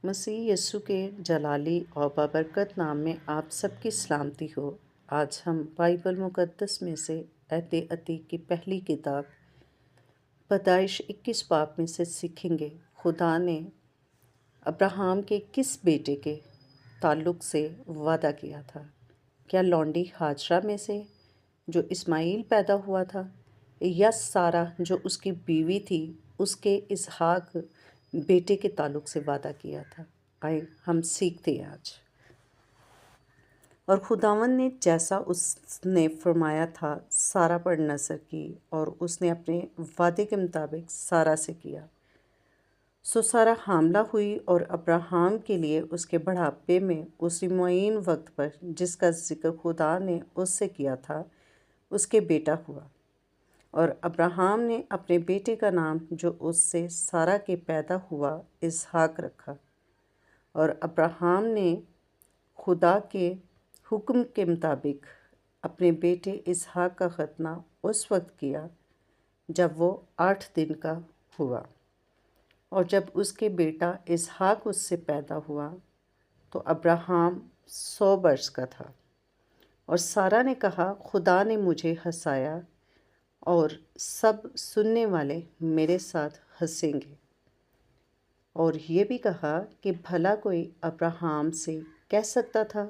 مسیح یسوع کے جلالی اور بابرکت نام میں آپ سب کی سلامتی ہو۔ آج ہم بائبل مقدس میں سے عہد عتیق کی پہلی کتاب پیدائش 21 باب میں سے سیکھیں گے خدا نے ابراہم کے کس بیٹے کے تعلق سے وعدہ کیا تھا؟ کیا لونڈی ہاجرہ میں سے جو اسماعیل پیدا ہوا تھا، یا سارہ جو اس کی بیوی تھی اس کے اسحاق بیٹے کے تعلق سے وعدہ کیا تھا؟ آئے ہم سیکھتے ہیں آج۔ اور خداوند نے جیسا اس نے فرمایا تھا سارہ پر نظر کی، اور اس نے اپنے وعدے کے مطابق سارہ سے کیا۔ سو سارہ حاملہ ہوئی، اور ابراہم کے لیے اس کے بڑھاپے میں اسی معین وقت پر جس کا ذکر خدا نے اس سے کیا تھا اس کے بیٹا ہوا۔ اور ابراہم نے اپنے بیٹے کا نام جو اس سے سارہ کے پیدا ہوا اسحاق رکھا۔ اور ابراہم نے خدا کے حکم کے مطابق اپنے بیٹے اسحاق کا ختنہ اس وقت کیا جب وہ 8 دن کا ہوا۔ اور جب اس کے بیٹا اسحاق اس سے پیدا ہوا تو ابراہم 100 برس کا تھا۔ اور سارہ نے کہا، خدا نے مجھے ہنسایا اور سب سننے والے میرے ساتھ ہنسیں گے۔ اور یہ بھی کہا کہ بھلا کوئی ابراہم سے کہہ سکتا تھا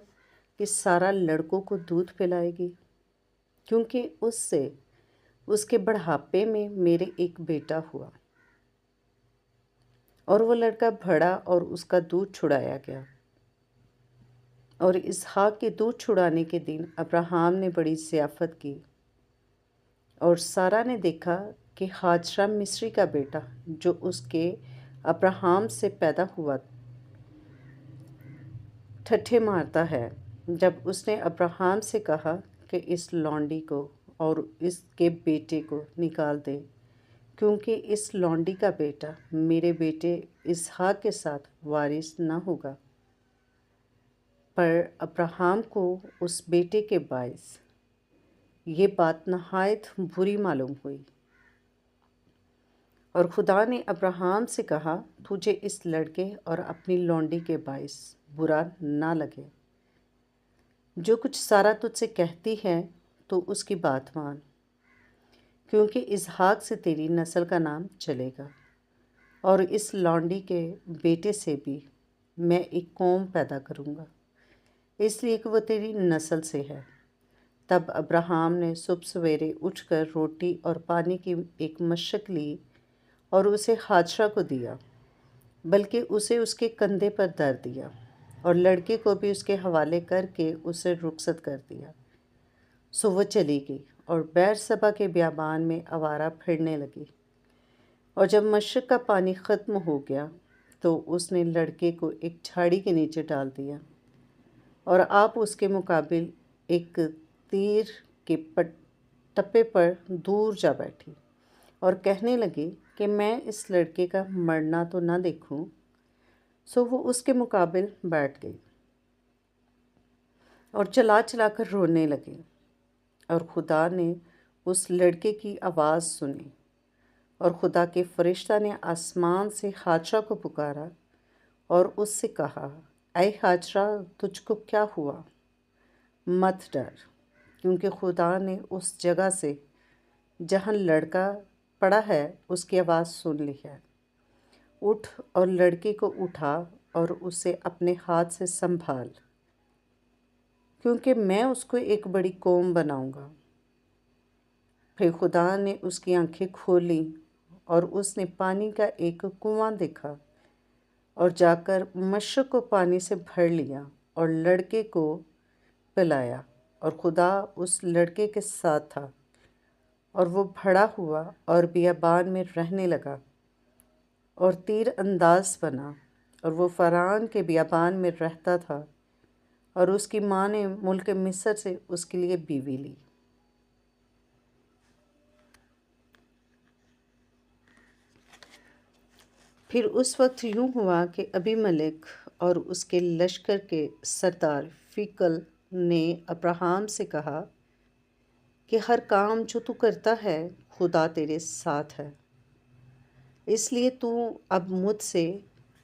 کہ سارہ لڑکوں کو دودھ پلائے گی، کیونکہ اس سے اس کے بڑھاپے میں میرے ایک بیٹا ہوا۔ اور وہ لڑکا بڑھا اور اس کا دودھ چھڑایا گیا۔ اور اسحاق کے دودھ چھڑانے کے دن ابراہم نے بڑی ضیافت کی، اور سارہ نے دیکھا کہ ہاجرہ مصری کا بیٹا جو اس کے ابراہم سے پیدا ہوا ٹھٹھے مارتا ہے۔ جب اس نے ابراہم سے کہا کہ اس لونڈی کو اور اس کے بیٹے کو نکال دے، کیونکہ اس لونڈی کا بیٹا میرے بیٹے اسحاق کے ساتھ وارث نہ ہوگا۔ پر ابراہم کو اس بیٹے کے باعث یہ بات نہایت بری معلوم ہوئی۔ اور خدا نے ابراہم سے کہا، تجھے اس لڑکے اور اپنی لونڈی کے باعث برا نہ لگے۔ جو کچھ سارہ تجھ سے کہتی ہے تو اس کی بات مان، کیونکہ اسحاق سے تیری نسل کا نام چلے گا، اور اس لونڈی کے بیٹے سے بھی میں ایک قوم پیدا کروں گا، اس لیے کہ وہ تیری نسل سے ہے۔ تب ابراہم نے صبح سویرے اٹھ کر روٹی اور پانی کی ایک مشک لی اور اسے ہاجرہ کو دیا، بلکہ اسے اس کے کندھے پر دھر دیا، اور لڑکے کو بھی اس کے حوالے کر کے اسے رخصت کر دیا۔ سو وہ چلی گئی اور بیر صبا کے بیابان میں آوارہ پھرنے لگی۔ اور جب مشک کا پانی ختم ہو گیا تو اس نے لڑکے کو ایک جھاڑی کے نیچے ڈال دیا، اور آپ اس کے مقابل ایک تیر کے ٹپے پر دور جا بیٹھی، اور کہنے لگی کہ میں اس لڑکے کا مرنا تو نہ دیکھوں۔ سو وہ اس کے مقابل بیٹھ گئی اور چلا چلا کر رونے لگی۔ اور خدا نے اس لڑکے کی آواز سنی، اور خدا کے فرشتہ نے آسمان سے ہاجرہ کو پکارا اور اس سے کہا، اے ہاجرہ، تجھ کو کیا ہوا؟ مت ڈر، کیونکہ خدا نے اس جگہ سے جہاں لڑکا پڑا ہے اس کی آواز سن لی ہے۔ اٹھ اور لڑکے کو اٹھا اور اسے اپنے ہاتھ سے سنبھال، کیونکہ میں اس کو ایک بڑی قوم بناؤں گا۔ پھر خدا نے اس کی آنکھیں کھولیں اور اس نے پانی کا ایک کنواں دیکھا، اور جا کر مشک کو پانی سے بھر لیا اور لڑکے کو پلایا۔ اور خدا اس لڑکے کے ساتھ تھا، اور وہ بڑا ہوا اور بیابان میں رہنے لگا اور تیر انداز بنا، اور وہ فاران کے بیابان میں رہتا تھا، اور اس کی ماں نے ملک مصر سے اس کے لیے بیوی لی۔ پھر اس وقت یوں ہوا کہ ابی ملک اور اس کے لشکر کے سردار فیکل نے ابراہم سے کہا کہ ہر کام جو تو کرتا ہے خدا تیرے ساتھ ہے، اس لیے تو اب مجھ سے